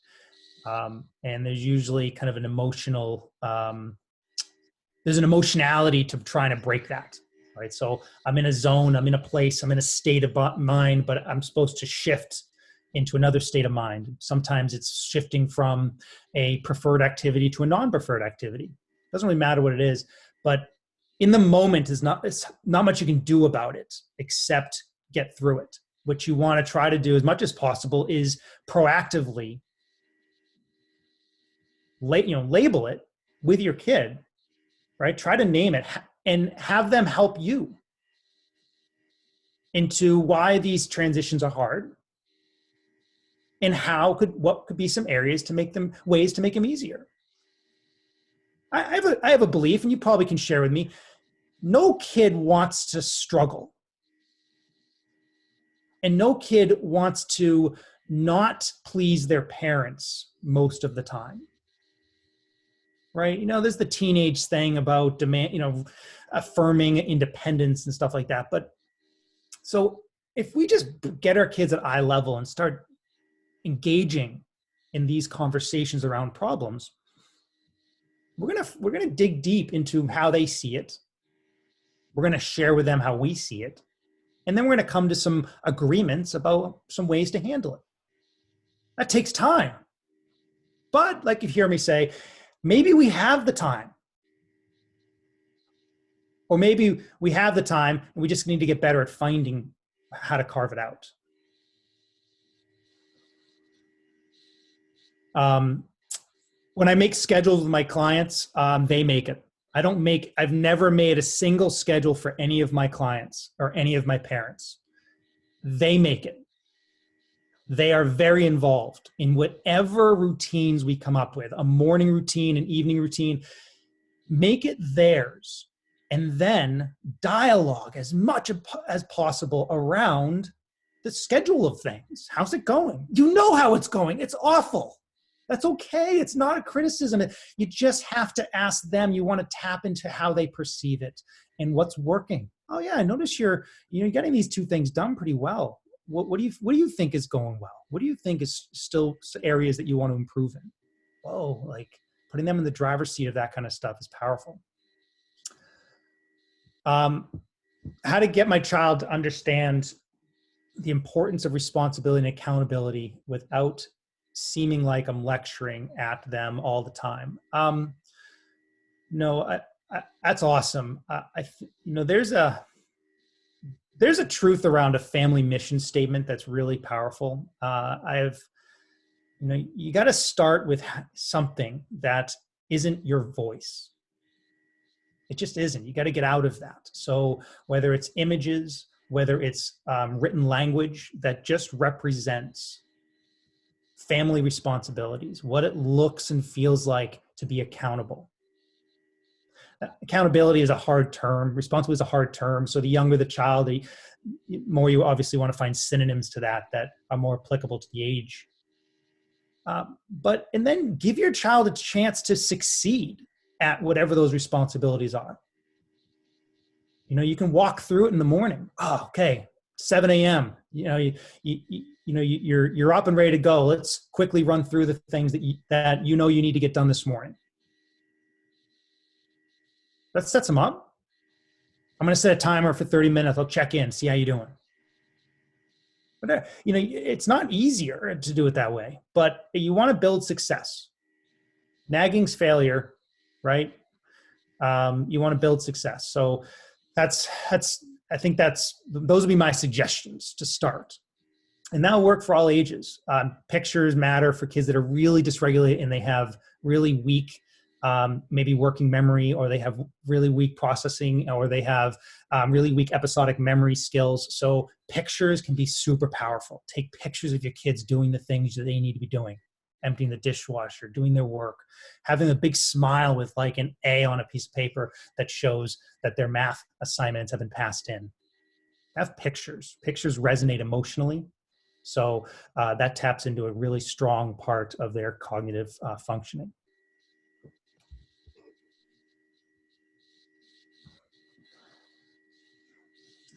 and there's usually kind of an emotional. There's an emotionality to trying to break that. Right. So I'm in a zone, I'm in a place, I'm in a state of mind, but I'm supposed to shift into another state of mind. Sometimes it's shifting from a preferred activity to a non-preferred activity. Doesn't really matter what it is, but in the moment it's not much you can do about it except get through it. What you want to try to do as much as possible is proactively label it with your kid, right? Try to name it and have them help you into why these transitions are hard, And what could be some areas to make them, ways to make them easier. I have a belief, and you probably can share with me, no kid wants to struggle. And no kid wants to not please their parents most of the time. Right? You know, there's the teenage thing about demand, you know, affirming independence and stuff like that. But so if we just get our kids at eye level and start engaging in these conversations around problems, we're gonna dig deep into how they see it. We're gonna share with them how we see it, and then we're gonna come to some agreements about some ways to handle it. That takes time, but like you hear me say, maybe we have the time, or maybe we have the time and we just need to get better at finding how to carve it out. When I make schedules with my clients, they make it. I've never made a single schedule for any of my clients or any of my parents. They make it. They are very involved in whatever routines we come up with, a morning routine, an evening routine. Make it theirs, and then dialogue as much as possible around the schedule of things. How's it going? You know how it's going. It's awful. That's okay. It's not a criticism. You just have to ask them. You want to tap into how they perceive it and what's working. Oh yeah, I notice you're getting these two things done pretty well. What do you think is going well? What do you think is still areas that you want to improve in? Whoa, like putting them in the driver's seat of that kind of stuff is powerful. How to get my child to understand the importance of responsibility and accountability without seeming like I'm lecturing at them all the time. That's awesome. There's a truth around a family mission statement that's really powerful. You got to start with something that isn't your voice. It just isn't. You got to get out of that. So whether it's images, whether it's written language that just represents family responsibilities, what it looks and feels like to be accountable. Accountability is a hard term. Responsibility is a hard term. So the younger the child, the more you obviously want to find synonyms to that are more applicable to the age. And then give your child a chance to succeed at whatever those responsibilities are. You can walk through it in the morning. Oh, okay, 7 a.m. You're up and ready to go. Let's quickly run through the things that you need to get done this morning. That sets them up. I'm going to set a timer for 30 minutes. I'll check in, see how you're doing. But it's not easier to do it that way. But you want to build success. Nagging's failure, right? You want to build success. So those would be my suggestions to start. And that'll work for all ages. Pictures matter for kids that are really dysregulated and they have really weak, maybe working memory, or they have really weak processing, or they have really weak episodic memory skills. So pictures can be super powerful. Take pictures of your kids doing the things that they need to be doing. Emptying the dishwasher, doing their work, having a big smile with like an A on a piece of paper that shows that their math assignments have been passed in. Have pictures. Pictures resonate emotionally. So that taps into a really strong part of their cognitive functioning.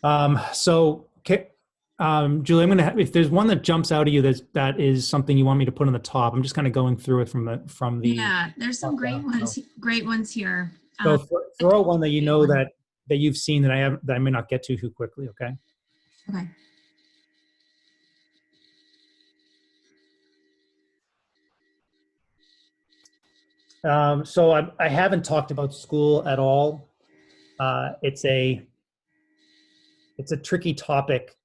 Julie, if there's one that jumps out at you that is something you want me to put on the top, I'm just kind of going through it from the. Yeah, there's some great ones here. So throw one that that you've seen that I may not get to too quickly. Okay. Okay. So I haven't talked about school at all. It's a tricky topic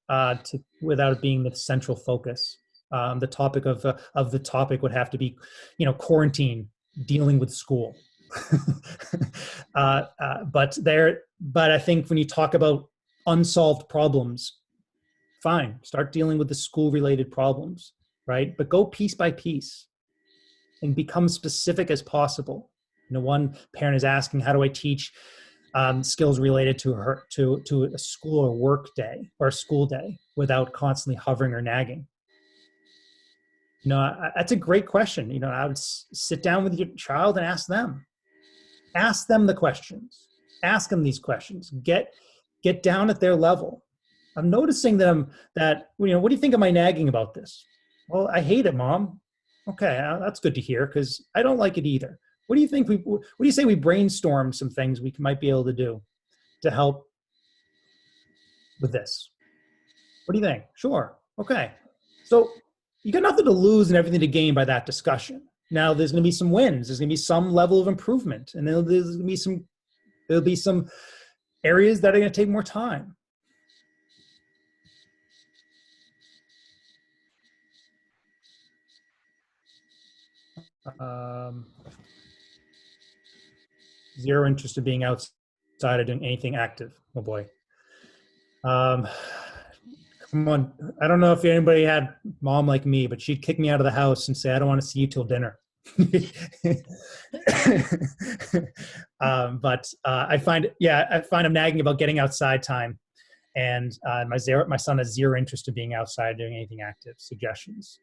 without it being the central focus. The topic of the topic would have to be, quarantine, dealing with school. But I think when you talk about unsolved problems, fine, start dealing with the school-related problems. right? But go piece by piece and become specific as possible. One parent is asking, how do I teach skills related to a school or work day or a school day without constantly hovering or nagging? That's a great question. I would sit down with your child and ask them the questions, ask them these questions, get down at their level. I'm noticing that, what do you think of my nagging about this? Well, I hate it, Mom. Okay, that's good to hear, because I don't like it either. What do you think? What do you say we brainstorm some things we might be able to do to help with this? What do you think? Sure. Okay. So you got nothing to lose and everything to gain by that discussion. Now there's going to be some wins. There's going to be some level of improvement, and there'll be some areas that are going to take more time. Zero interest in being outside or doing anything active. Oh boy. Come on. I don't know if anybody had mom like me, but she'd kick me out of the house and say, I don't want to see you till dinner. But I find I'm nagging about getting outside time. And my son has zero interest in being outside doing anything active. Suggestions.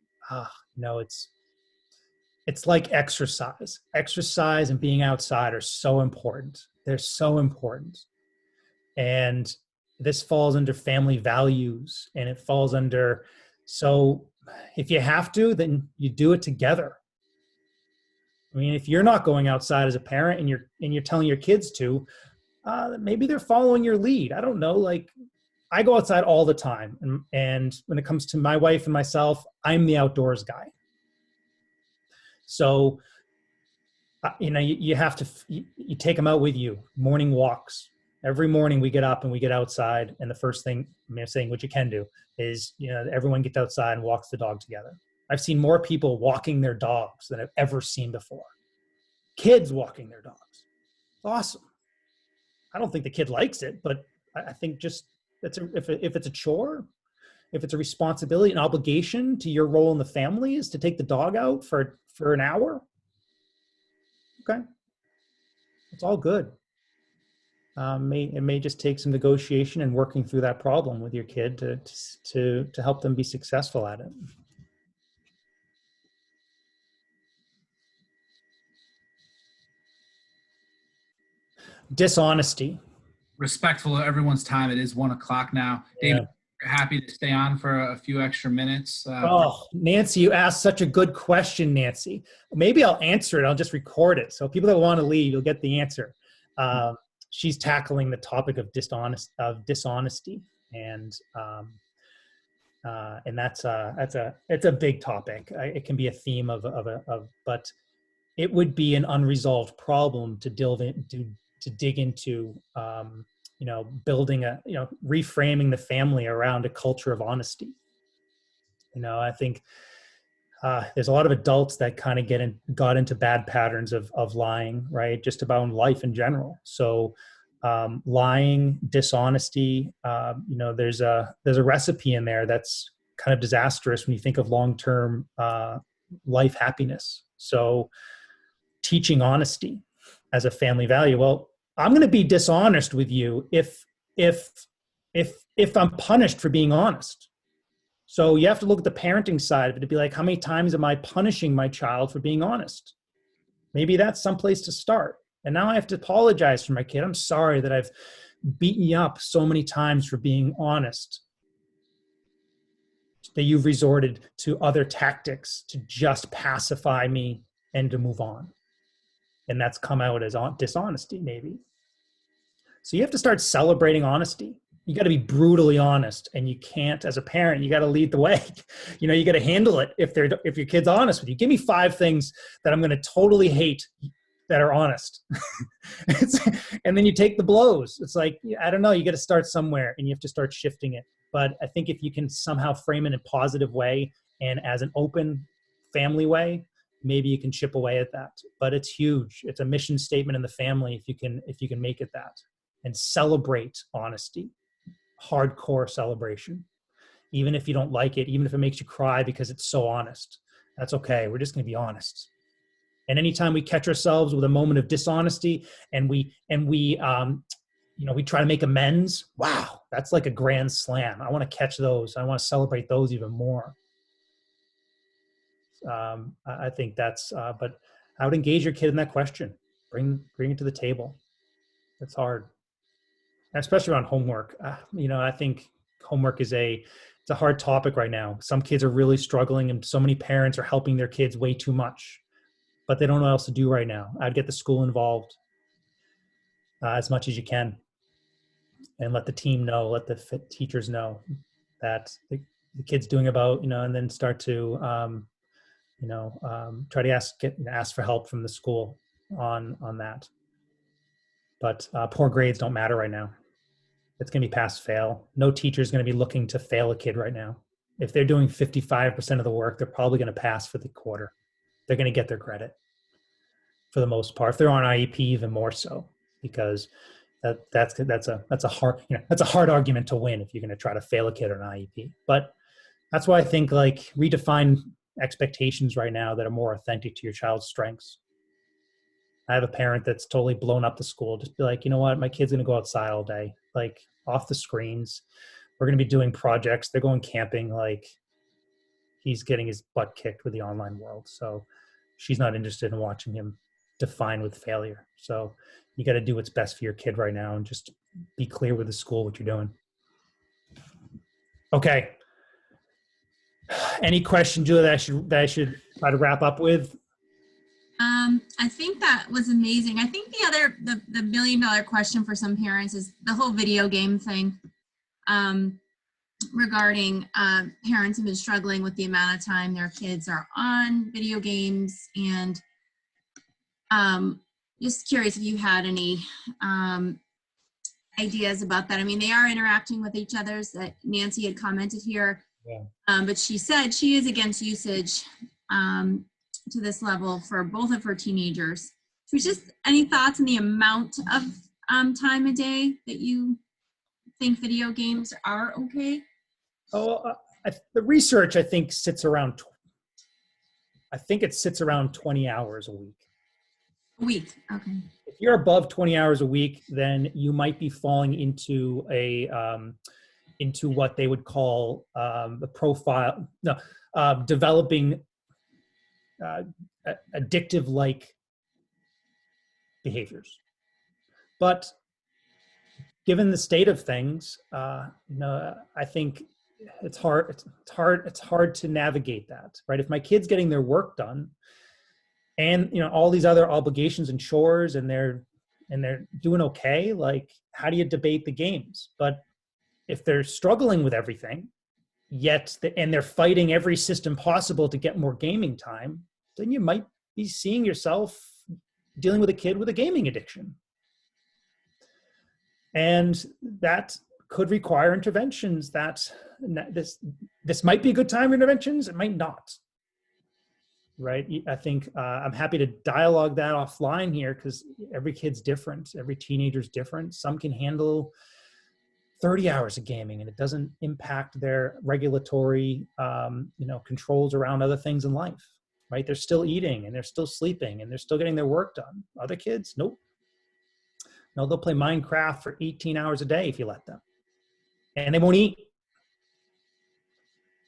It's like exercise. Exercise and being outside are so important. They're so important. And this falls under family values, and it falls under, so if you have to, then you do it together. I mean, if you're not going outside as a parent and you're telling your kids to, maybe they're following your lead. I don't know. Like, I go outside all the time. And when it comes to my wife and myself, I'm the outdoors guy. So, you have to, you take them out with you, morning walks. Every morning we get up and we get outside, and the first thing, I'm saying what you can do is, everyone gets outside and walks the dog together. I've seen more people walking their dogs than I've ever seen before. Kids walking their dogs. It's awesome. I don't think the kid likes it, but I think just if it's a chore, if it's a responsibility, an obligation to your role in the family is to take the dog out for an hour. Okay. It's all good. It may just take some negotiation and working through that problem with your kid to help them be successful at it. Dishonesty. Respectful of everyone's time. It is 1 o'clock now. David, happy to stay on for a few extra minutes. Nancy, you asked such a good question, Nancy. Maybe I'll answer it. I'll just record it. So people that want to leave, you'll get the answer. She's tackling the topic of dishonesty, and it's a big topic. It can be a theme but it would be an unresolved problem to dig into. Building reframing the family around a culture of honesty. I think there's a lot of adults that kind of got into bad patterns of lying, right? Just about life in general. So lying, dishonesty, there's a recipe in there that's kind of disastrous when you think of long-term life happiness. So teaching honesty as a family value. Well, I'm going to be dishonest with you if I'm punished for being honest. So you have to look at the parenting side of it to be like, how many times am I punishing my child for being honest? Maybe that's someplace to start. And now I have to apologize for my kid. I'm sorry that I've beaten you up so many times for being honest, that you've resorted to other tactics to just pacify me and to move on. And that's come out as dishonesty, maybe. So you have to start celebrating honesty. You got to be brutally honest, and you can't, as a parent, you got to lead the way. You got to handle it if your kid's honest with you. Give me 5 things that I'm going to totally hate that are honest. And then you take the blows. It's like, I don't know, you got to start somewhere, and you have to start shifting it. But I think if you can somehow frame it in a positive way and as an open family way, maybe you can chip away at that. But it's huge. It's a mission statement in the family if you can make it that, and celebrate honesty, hardcore celebration. even if you don't like it, even if it makes you cry because it's so honest. That's okay. We're just going to be honest. And anytime we catch ourselves with a moment of dishonesty and we try to make amends, wow, that's like a grand slam. I want to catch those. I want to celebrate those even more. I think that's, but I would engage your kid in that question. Bring it to the table. It's hard, especially around homework. I think homework is it's a hard topic right now. Some kids are really struggling, and so many parents are helping their kids way too much, but they don't know what else to do right now. I'd get the school involved as much as you can, and let the team know, let the teachers know that the kid's doing about, and then start to, try to ask for help from the school on that. But poor grades don't matter right now. It's going to be pass fail. No teacher is going to be looking to fail a kid right now. If they're doing 55% of the work, they're probably going to pass for the quarter. They're going to get their credit for the most part. If they're on IEP, even more so, because that's a hard argument to win if you're going to try to fail a kid on IEP. But that's why I think, like, redefine expectations right now that are more authentic to your child's strengths. I have a parent that's totally blown up the school. Just be like, you know what? My kid's going to go outside all day, like off the screens. We're going to be doing projects. They're going camping. Like, he's getting his butt kicked with the online world. So she's not interested in watching him define with failure. So you got to do what's best for your kid right now and just be clear with the school what you're doing. Okay. Any question, Julia, that I should try to wrap up with? I think that was amazing. I think the $1 million question for some parents is the whole video game thing, regarding parents have been struggling with the amount of time their kids are on video games, and just curious if you had any ideas about that. I mean, they are interacting with each other, that Nancy had commented here. Yeah. But she said she is against usage to this level for both of her teenagers. So just any thoughts on the amount of time a day that you think video games are okay? The research, I think, sits around 20 hours a week. A week, okay. If you're above 20 hours a week, then you might be falling into into what they would call the profile, developing addictive-like behaviors. But given the state of things, I think it's hard to navigate that, right? If my kid's getting their work done, and all these other obligations and chores, and they're doing okay, like, how do you debate the games? But if they're struggling with everything, and they're fighting every system possible to get more gaming time, then you might be seeing yourself dealing with a kid with a gaming addiction. And that could require interventions. This might be a good time for interventions. It might not. Right. I think I'm happy to dialogue that offline here, because every kid's different. Every teenager's different. Some can handle 30 hours of gaming and it doesn't impact their regulatory, controls around other things in life. Right. They're still eating and they're still sleeping and they're still getting their work done. Other kids, nope. No, they'll play Minecraft for 18 hours a day if you let them, and they won't eat.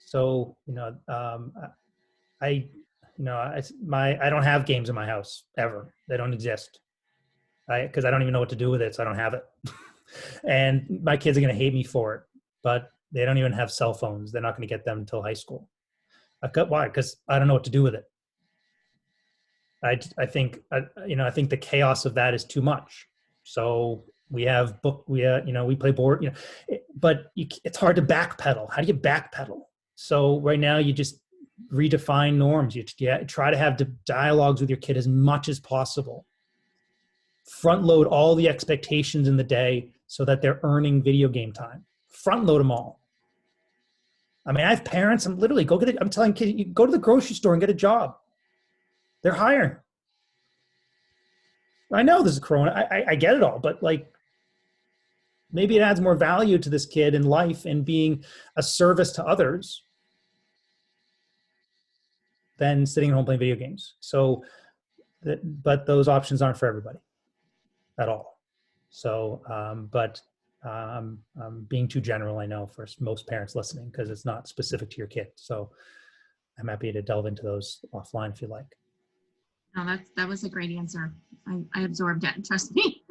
So, I don't have games in my house ever. They don't exist. Because I don't even know what to do with it, so I don't have it. And my kids are going to hate me for it, but they don't even have cell phones. They're not going to get them until high school. Why? Because I don't know what to do with it. I think the chaos of that is too much. So we play board, but it's hard to backpedal. How do you backpedal? So right now you just redefine norms. You try to have dialogues with your kid as much as possible. Front load all the expectations in the day so that they're earning video game time. Front load them all. I mean, I have parents. I'm telling kids, you go to the grocery store and get a job. They're hiring. I know this is Corona. I get it all, but like, Maybe it adds more value to this kid in life and being a service to others than sitting at home playing video games. So, but those options aren't for everybody at all. So, I'm being too general, I know, for most parents listening, because it's not specific to your kid. So I'm happy to delve into those offline if you like. No, that was a great answer. I absorbed it, trust me.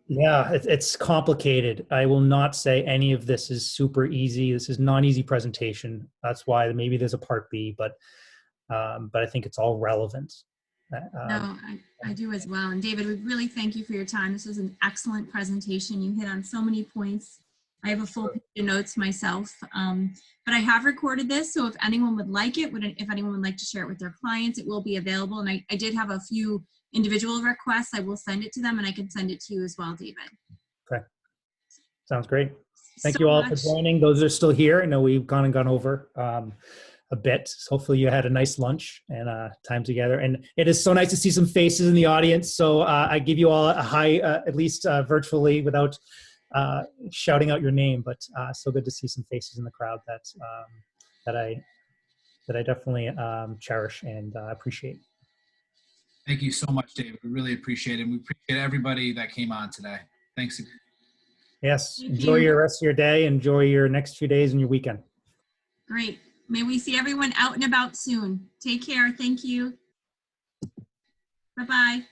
Yeah, it's complicated. I will not say any of this is super easy. This is not an easy presentation. That's why maybe there's a part B, but I think it's all relevant. No, I do as well. And David, we really thank you for your time. This was an excellent presentation. You hit on so many points. I have a full page of notes myself, but I have recorded this. So if anyone would like it, if anyone would like to share it with their clients, it will be available. And I did have a few individual requests. I will send it to them, and I can send it to you as well, David. Okay. Sounds great. Thank you all for joining. Those are still here. I know we've gone over a bit. So hopefully you had a nice lunch and time together. And it is so nice to see some faces in the audience. So I give you all a hi, at least virtually, without shouting out your name. But so good to see some faces in the crowd that I definitely cherish and appreciate. Thank you so much, David. We really appreciate it. We appreciate everybody that came on today. Thanks. Yes. Enjoy your rest of your day. Enjoy your next few days and your weekend. Great. May we see everyone out and about soon. Take care. Thank you. Bye-bye.